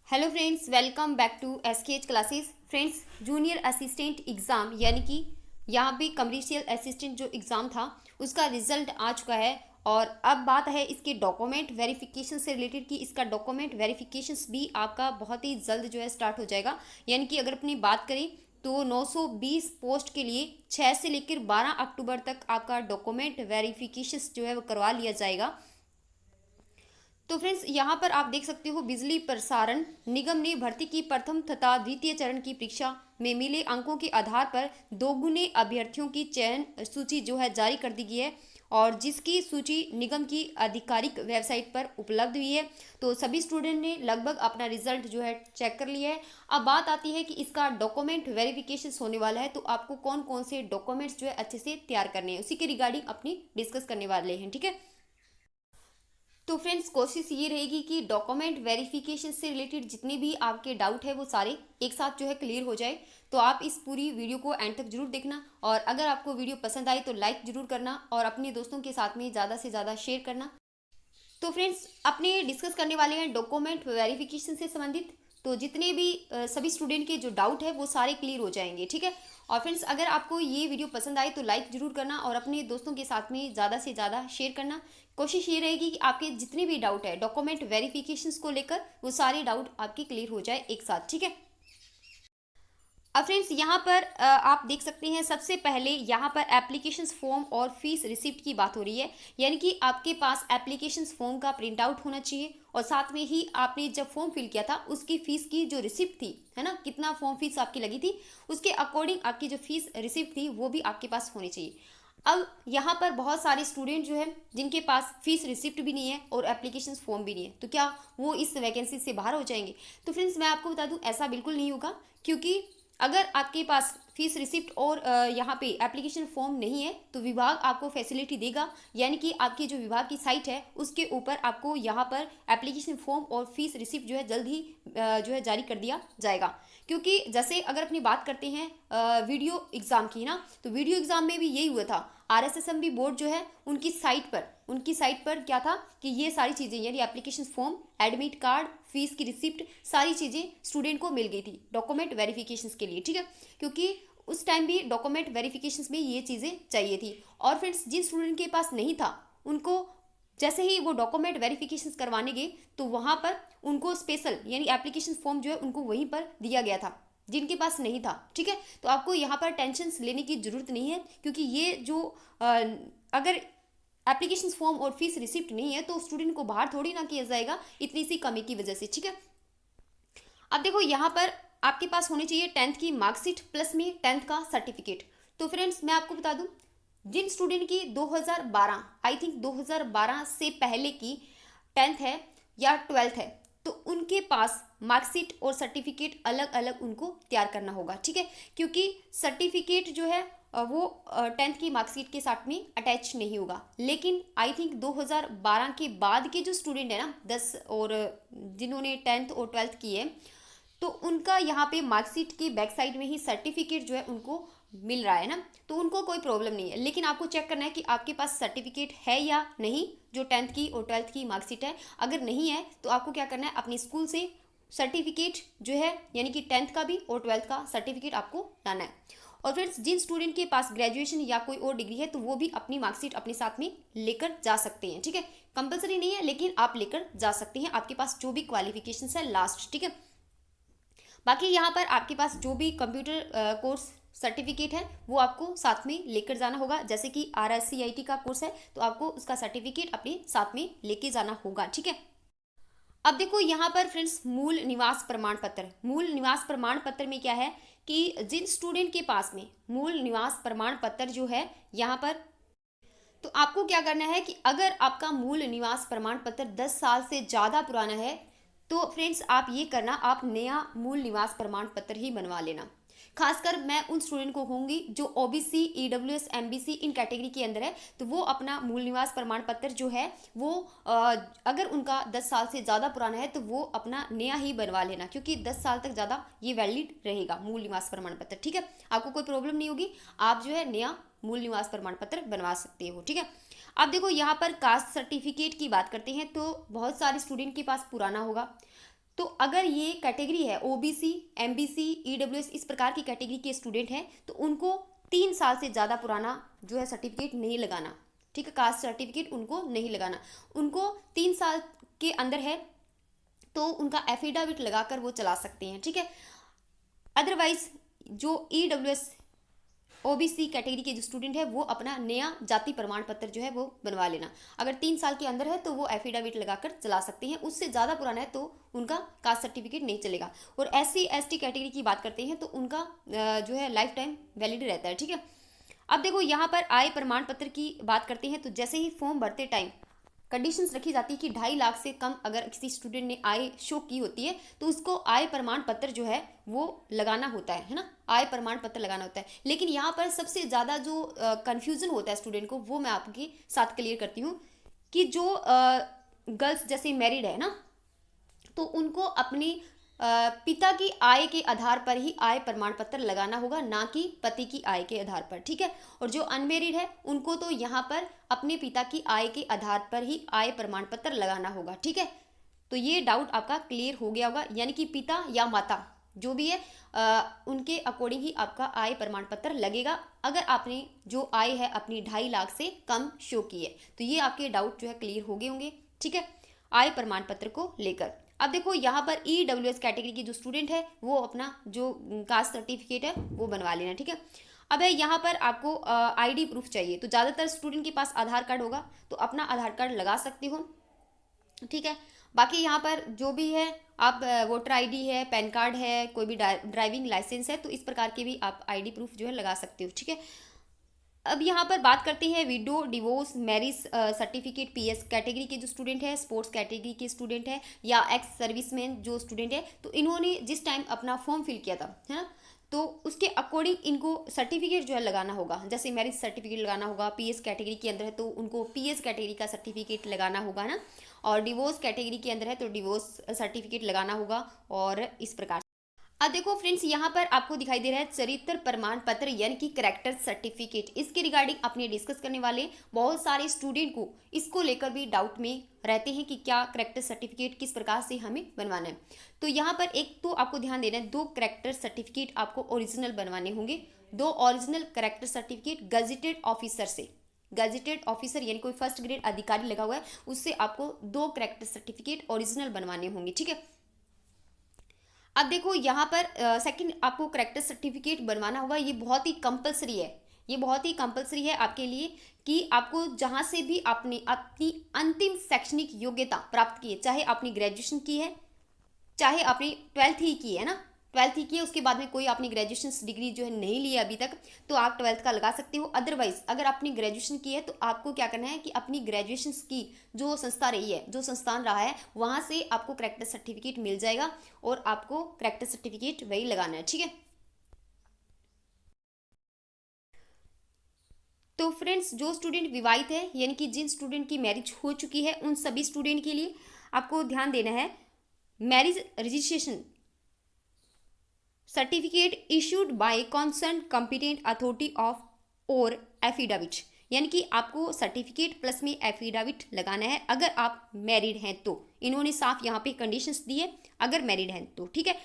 Hello friends, welcome back to SKH classes. Friends, junior assistant exam यानी कि यहाँ पे कमर्शियल असिस्टेंट जो एग्ज़ाम था उसका रिजल्ट आ चुका है। और अब बात है इसके डॉक्यूमेंट वेरिफिकेशन से रिलेटेड कि इसका डॉक्यूमेंट वेरिफिकेशंस भी आपका बहुत ही जल्द जो है स्टार्ट हो जाएगा। यानी कि अगर अपनी बात करें तो 920 पोस्ट के लिए 6 से लेकर 12 अक्टूबर तक आपका डॉक्यूमेंट वेरिफिकेशंस जो है वो करवा लिया जाएगा। तो फ्रेंड्स, यहाँ पर आप देख सकते हो बिजली प्रसारण निगम ने भर्ती की प्रथम तथा द्वितीय चरण की परीक्षा में मिले अंकों के आधार पर दोगुने अभ्यर्थियों की चयन सूची जो है जारी कर दी गई है और जिसकी सूची निगम की आधिकारिक वेबसाइट पर उपलब्ध हुई है। तो सभी स्टूडेंट ने लगभग अपना रिजल्ट जो है चेक कर लिया है। अब बात आती है कि इसका डॉक्यूमेंट वेरिफिकेशन होने वाला है, तो आपको कौन कौन से डॉक्यूमेंट्स जो है अच्छे से तैयार करने हैं उसी के रिगार्डिंग अपनी डिस्कस करने वाले हैं। ठीक है, तो फ्रेंड्स, कोशिश ये रहेगी कि डॉक्यूमेंट वेरिफिकेशन से रिलेटेड जितने भी आपके डाउट है वो सारे एक साथ जो है क्लियर हो जाए। तो आप इस पूरी वीडियो को एंड तक जरूर देखना और अगर आपको वीडियो पसंद आए तो लाइक जरूर करना और अपने दोस्तों के साथ में ज़्यादा से ज़्यादा शेयर करना। तो फ्रेंड्स, अपने डिस्कस करने वाले हैं डॉक्यूमेंट वेरिफिकेशन से संबंधित। तो जितने भी सभी स्टूडेंट के जो डाउट है वो सारे क्लियर हो जाएंगे। ठीक है, और फ्रेंड्स, अगर आपको ये वीडियो पसंद आए तो लाइक जरूर करना और अपने दोस्तों के साथ में ज़्यादा से ज़्यादा शेयर करना। कोशिश ये रहेगी कि आपके जितने भी डाउट है डॉक्यूमेंट वेरिफिकेशंस को लेकर वो सारे डाउट आपके क्लियर हो जाए एक साथ। ठीक है, अब फ्रेंड्स, यहाँ पर आप देख सकते हैं सबसे पहले यहाँ पर एप्लीकेशंस फॉर्म और फीस रिसिप्ट की बात हो रही है। यानी कि आपके पास एप्लीकेशंस फॉर्म का प्रिंट आउट होना चाहिए और साथ में ही आपने जब फॉर्म फिल किया था उसकी फीस की जो रिसिप्ट थी, है ना, कितना फॉर्म फीस आपकी लगी थी उसके अकॉर्डिंग आपकी जो फीस रिसिप्ट थी वो भी आपके पास होनी चाहिए। अब यहाँ पर बहुत सारे स्टूडेंट जो है जिनके पास फीस रिसिप्ट भी नहीं है और एप्लीकेशन फॉर्म भी नहीं है, तो क्या वो इस वैकेंसी से बाहर हो जाएंगे? तो फ्रेंड्स, मैं आपको बता दूं ऐसा बिल्कुल नहीं होगा, क्योंकि अगर आपके पास फीस रिसिप्ट और यहाँ पे एप्लीकेशन फॉर्म नहीं है तो विभाग आपको फैसिलिटी देगा। यानी कि आपकी जो विभाग की साइट है उसके ऊपर आपको यहाँ पर एप्लीकेशन फॉर्म और फीस रिसिप्ट जो है जल्द ही जो है जारी कर दिया जाएगा। क्योंकि जैसे अगर अपनी बात करते हैं वीडियो एग्ज़ाम की ना, तो वीडियो एग्ज़ाम में भी यही हुआ था। आरएसएसएमबी बोर्ड जो है उनकी साइट पर क्या था कि ये सारी चीज़ें यानी application form, admit card, fees की रिसिप्ट, सारी चीज़ें स्टूडेंट को मिल गई थी डॉक्यूमेंट वेरिफिकेशंस के लिए। ठीक है, क्योंकि उस टाइम भी डॉक्यूमेंट वेरिफिकेशंस में ये चीज़ें चाहिए थी। और फ्रेंड्स, जिन स्टूडेंट के पास नहीं था उनको जैसे ही वो डॉक्यूमेंट वेरिफिकेशंस करवाने गए तो वहाँ पर उनको स्पेशल यानी एप्लीकेशन फॉर्म जो है उनको वहीं पर दिया गया था जिनके पास नहीं था। ठीक है, तो आपको यहाँ पर टेंशन लेने की ज़रूरत नहीं है, क्योंकि ये जो अगर एप्लीकेशन फॉर्म और फीस रिसिप्ट नहीं है तो स्टूडेंट को बाहर थोड़ी ना किया जाएगा इतनी सी कमी की वजह से। ठीक है, अब देखो यहाँ पर आपके पास होनी चाहिए 10th की मार्कशीट प्लस में 10th का सर्टिफिकेट। तो फ्रेंड्स, मैं आपको बता दूं जिन स्टूडेंट की 2012 आई थिंक 2012 से पहले की 10th है या 12th है तो उनके पास मार्कशीट और सर्टिफिकेट अलग अलग उनको तैयार करना होगा। ठीक है, क्योंकि सर्टिफिकेट जो है वो 10th की मार्कशीट के साथ में अटैच नहीं होगा। लेकिन आई थिंक 2012 के बाद के जो स्टूडेंट है ना 10 और जिन्होंने 10th और 12th की है तो उनका यहाँ पे मार्कशीट की बैक साइड में ही सर्टिफिकेट जो है उनको मिल रहा है ना, तो उनको कोई प्रॉब्लम नहीं है। लेकिन आपको चेक करना है कि आपके पास सर्टिफिकेट है या नहीं, जो 10th की और 12th की मार्कशीट है। अगर नहीं है तो आपको क्या करना है, अपने स्कूल से सर्टिफिकेट जो है यानी कि 10th का भी और 12th का सर्टिफिकेट आपको लाना है। और फ्रेंड्स, जिन स्टूडेंट के पास ग्रेजुएशन या कोई और डिग्री है तो वो भी अपनी मार्कशीट अपने साथ में लेकर जा सकते हैं। ठीक है, कंपलसरी नहीं है लेकिन आप लेकर जा सकते हैं, आपके पास जो भी क्वालिफिकेशन है लास्ट। ठीक है, बाकी यहाँ पर आपके पास जो भी कंप्यूटर कोर्स सर्टिफिकेट है वो आपको साथ में लेकर जाना होगा। जैसे कि RSCIT का कोर्स है तो आपको उसका सर्टिफिकेट अपने साथ में लेके जाना होगा। ठीक है, अब देखो यहाँ पर फ्रेंड्स, मूल निवास प्रमाण पत्र में क्या है कि जिन स्टूडेंट के पास में मूल निवास प्रमाण पत्र जो है यहाँ पर, तो आपको क्या करना है कि अगर आपका मूल निवास प्रमाण पत्र 10 साल से ज़्यादा पुराना है तो फ्रेंड्स आप ये करना, आप नया मूल निवास प्रमाण पत्र ही बनवा लेना। खासकर मैं उन स्टूडेंट को कहूँगी जो OBC, EWS, MBC इन कैटेगरी के अंदर है, तो वो अपना मूल निवास प्रमाण पत्र जो है वो अगर उनका 10 साल से ज़्यादा पुराना है तो वो अपना नया ही बनवा लेना, क्योंकि 10 साल तक ज़्यादा ये वैलिड रहेगा मूल निवास प्रमाण पत्र। ठीक है, आपको कोई प्रॉब्लम नहीं होगी, आप जो है नया मूल निवास प्रमाण पत्र बनवा सकते हो। ठीक है, अब देखो यहाँ पर कास्ट सर्टिफिकेट की बात करते हैं तो बहुत सारे स्टूडेंट के पास पुराना होगा। तो अगर ये कैटेगरी है ओबीसी, एमबीसी, ईडब्ल्यूएस, इस प्रकार की कैटेगरी के स्टूडेंट हैं तो उनको 3 साल से ज़्यादा पुराना जो है सर्टिफिकेट नहीं लगाना। ठीक है, कास्ट सर्टिफिकेट उनको नहीं लगाना। उनको 3 साल के अंदर है तो उनका एफिडेविट लगाकर वो चला सकते हैं। ठीक है, अदरवाइज जो ईडब्ल्यूएस ओबीसी कैटेगरी के जो स्टूडेंट है वो अपना नया जाति प्रमाण पत्र जो है वो बनवा लेना। अगर 3 साल के अंदर है तो वो एफिडेविट लगाकर चला सकते हैं, उससे ज़्यादा पुराना है तो उनका कास्ट सर्टिफिकेट नहीं चलेगा। और एससी एसटी कैटेगरी की बात करते हैं तो उनका जो है लाइफ टाइम वैलिड रहता है। ठीक है, अब देखो यहाँ पर आय प्रमाण पत्र की बात करते हैं तो जैसे ही फॉर्म भरते टाइम कंडीशंस रखी जाती है कि 2.5 लाख से कम अगर किसी स्टूडेंट ने आय शो की होती है तो उसको आय प्रमाण पत्र जो है वो लगाना होता है ना, आय प्रमाण पत्र लगाना होता है। लेकिन यहाँ पर सबसे ज़्यादा जो कन्फ्यूज़न होता है स्टूडेंट को वो मैं आपके साथ क्लियर करती हूँ कि जो गर्ल्स जैसे मैरिड है ना तो उनको अपने पिता की आय के आधार पर ही आय प्रमाण पत्र लगाना होगा, ना कि पति की आय के आधार पर। ठीक है, और जो अनमेरिड है उनको तो यहाँ पर अपने पिता की आय के आधार पर ही आय प्रमाण पत्र लगाना होगा। ठीक है, तो ये डाउट आपका क्लियर हो गया होगा, यानी कि पिता या माता जो भी है उनके अकॉर्डिंग ही आपका आय प्रमाण पत्र लगेगा अगर आपने जो आय है अपनी 2.5 लाख से कम शो की है। तो ये आपके डाउट जो है क्लियर हो गए होंगे। ठीक है, आय प्रमाण पत्र को लेकर। अब देखो यहाँ पर ईडब्ल्यूएस कैटेगरी की जो स्टूडेंट है वो अपना जो कास्ट सर्टिफिकेट है वो बनवा लेना। ठीक है, अब है यहाँ पर आपको आईडी प्रूफ चाहिए तो ज़्यादातर स्टूडेंट के पास आधार कार्ड होगा तो अपना आधार कार्ड लगा सकते हो। ठीक है, बाकी यहाँ पर जो भी है आप वोटर आईडी है, पैन कार्ड है, कोई भी ड्राइविंग लाइसेंस है तो इस प्रकार के भी आप आईडी प्रूफ जो है लगा सकते हो। ठीक है, अब यहाँ पर बात करते हैं window, divorce, marriage certificate, PS category के जो स्टूडेंट है, स्पोर्ट्स कैटेगरी के स्टूडेंट है या एक्स सर्विसमैन जो स्टूडेंट है तो इन्होंने जिस टाइम अपना फॉर्म फिल किया था है ना तो उसके अकॉर्डिंग इनको सर्टिफिकेट जो है लगाना होगा। जैसे मैरिज सर्टिफिकेट लगाना होगा, पीएस कैटेगरी के अंदर है तो उनको पीएस कैटेगरी का सर्टिफिकेट लगाना होगा ना, और डिवोर्स कैटेगरी के अंदर है तो डिवोर्स सर्टिफिकेट लगाना होगा। और इस प्रकार अब देखो फ्रेंड्स यहाँ पर आपको दिखाई दे रहा है चरित्र प्रमाण पत्र यानी कि करेक्टर सर्टिफिकेट। इसके रिगार्डिंग अपने डिस्कस करने वाले बहुत सारे स्टूडेंट को इसको लेकर भी डाउट में रहते हैं कि क्या करेक्टर सर्टिफिकेट किस प्रकार से हमें बनवाना है। तो यहाँ पर एक तो आपको ध्यान देना है 2 करेक्टर सर्टिफिकेट आपको ओरिजिनल बनवाने होंगे। 2 original character certificate gazetted officer से, गजेटेड ऑफिसर यानी कोई फर्स्ट ग्रेड अधिकारी लगा हुआ है उससे आपको 2 करेक्टर सर्टिफिकेट ओरिजिनल बनवाने होंगे। ठीक है, अब देखो यहाँ पर सेकंड आपको करेक्टर सर्टिफिकेट बनवाना होगा। ये बहुत ही कंपलसरी है, ये बहुत ही कंपलसरी है आपके लिए कि आपको जहाँ से भी आपने अपनी अंतिम शैक्षणिक योग्यता प्राप्त की है, चाहे आपने ग्रेजुएशन की है चाहे आपने 12th ही की है ना, 12th ही की है उसके बाद में कोई आपने ग्रेजुएशन डिग्री जो है नहीं ली है अभी तक तो आप 12th का लगा सकते हो। अदरवाइज अगर आपने ग्रेजुएशन की है तो आपको क्या करना है कि अपनी ग्रेजुएशन की जो संस्था रही है, जो संस्थान रहा है वहाँ से आपको करेक्टर सर्टिफिकेट मिल जाएगा और आपको करेक्टर सर्टिफिकेट वही लगाना है। ठीक है, तो फ्रेंड्स जो स्टूडेंट विवाहित है यानी कि जिन स्टूडेंट की मैरिज हो चुकी है उन सभी स्टूडेंट के लिए आपको ध्यान देना है marriage registration certificate issued by concern competent authority of और एफिडेविट, यानी कि आपको सर्टिफिकेट प्लस में एफिडेविट लगाना है अगर आप मैरिड हैं तो। इन्होंने साफ यहाँ पे कंडीशंस दी है अगर मैरिड हैं तो। ठीक है,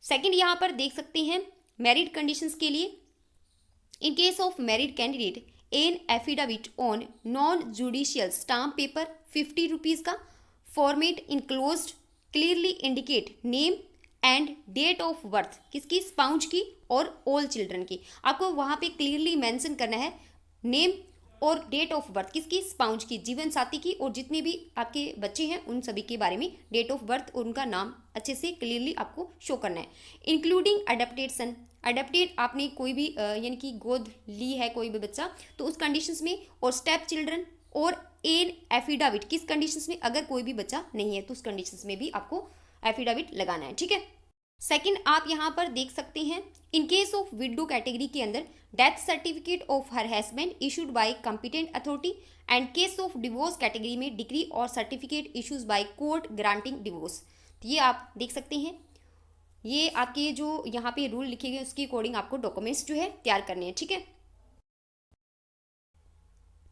सेकंड यहाँ पर देख सकते हैं मैरिड कंडीशंस के लिए in case of married candidate an affidavit on non judicial stamp paper 50 rupees का format enclosed clearly indicate name and date of birth किसकी, स्पाउंज की और ऑल चिल्ड्रन की। आपको वहाँ पे क्लियरली मेंशन करना है नेम और डेट ऑफ बर्थ किसकी, स्पाउंज की, जीवन साथी की, और जितने भी आपके बच्चे हैं उन सभी के बारे में डेट ऑफ बर्थ और उनका नाम अच्छे से क्लियरली आपको शो करना है। इंक्लूडिंग अडेप्टेड सन, अडेप्टेड आपने कोई भी यानी कि गोद ली है कोई भी बच्चा तो उस कंडीशंस में, और स्टेप चिल्ड्रन और एन एफिडेविट किस कंडीशंस में, अगर कोई भी बच्चा नहीं है तो उस कंडीशंस में भी आपको एफिडेविट लगाना है। ठीक है, सेकंड आप यहाँ पर देख सकते हैं इन केस ऑफ विडो कैटेगरी के अंदर death certificate of her husband issued by competent authority and case of divorce category में डिग्री और certificate issues by court granting divorce. तो ये आप देख सकते हैं, ये आपके जो यहाँ पे रूल लिखे गए उसके अकॉर्डिंग आपको डॉक्यूमेंट्स जो है तैयार करने हैं। ठीक है,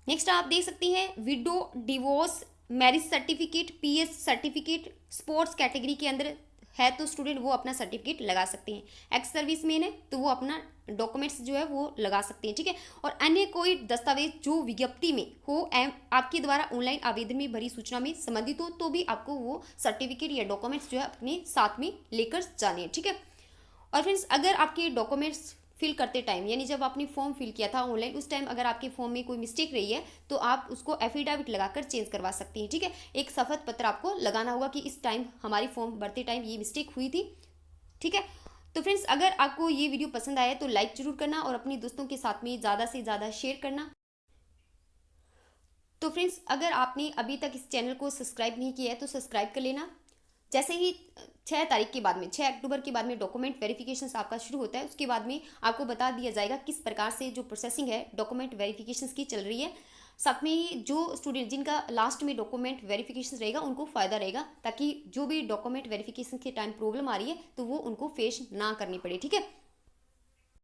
नेक्स्ट आप देख सकते हैं window, divorce, marriage certificate, PS certificate sports category के अंदर है तो स्टूडेंट वो अपना सर्टिफिकेट लगा सकते हैं। एक्स सर्विस मैन है तो वो अपना डॉक्यूमेंट्स जो है वो लगा सकते हैं, ठीक है। और अन्य कोई दस्तावेज जो विज्ञप्ति में हो एवं आपके द्वारा ऑनलाइन आवेदन में भरी सूचना में संबंधित हो तो भी आपको वो सर्टिफिकेट या डॉक्यूमेंट्स जो है अपने साथ में लेकर जाने हैं, ठीक है। और फ्रेंड्स, अगर आपके डॉक्यूमेंट्स फिल करते टाइम यानी जब आपने फॉर्म फिल किया था ऑनलाइन, उस टाइम अगर आपके फॉर्म में कोई मिस्टेक रही है तो आप उसको एफिडेविट लगाकर चेंज करवा सकती हैं, ठीक है। एक शपथ पत्र आपको लगाना होगा कि इस टाइम हमारी फॉर्म भरते टाइम ये मिस्टेक हुई थी, ठीक है। तो फ्रेंड्स, अगर आपको ये वीडियो पसंद आया तो लाइक जरूर करना और अपने दोस्तों के साथ में ज़्यादा से ज़्यादा शेयर करना। तो फ्रेंड्स, अगर आपने अभी तक इस चैनल को सब्सक्राइब नहीं किया है तो सब्सक्राइब कर लेना। जैसे ही 6 तारीख के बाद में, 6 अक्टूबर के बाद में डॉक्यूमेंट वेरिफिकेशन आपका शुरू होता है, उसके बाद में आपको बता दिया जाएगा किस प्रकार से जो प्रोसेसिंग है डॉक्यूमेंट वेरिफिकेशन की चल रही है। साथ में ही जो स्टूडेंट जिनका लास्ट में डॉक्यूमेंट वेरिफिकेशन रहेगा उनको फ़ायदा रहेगा, ताकि जो भी डॉक्यूमेंट वेरिफिकेशन के टाइम प्रॉब्लम आ रही है तो वो उनको फेस ना करनी पड़े, ठीक है।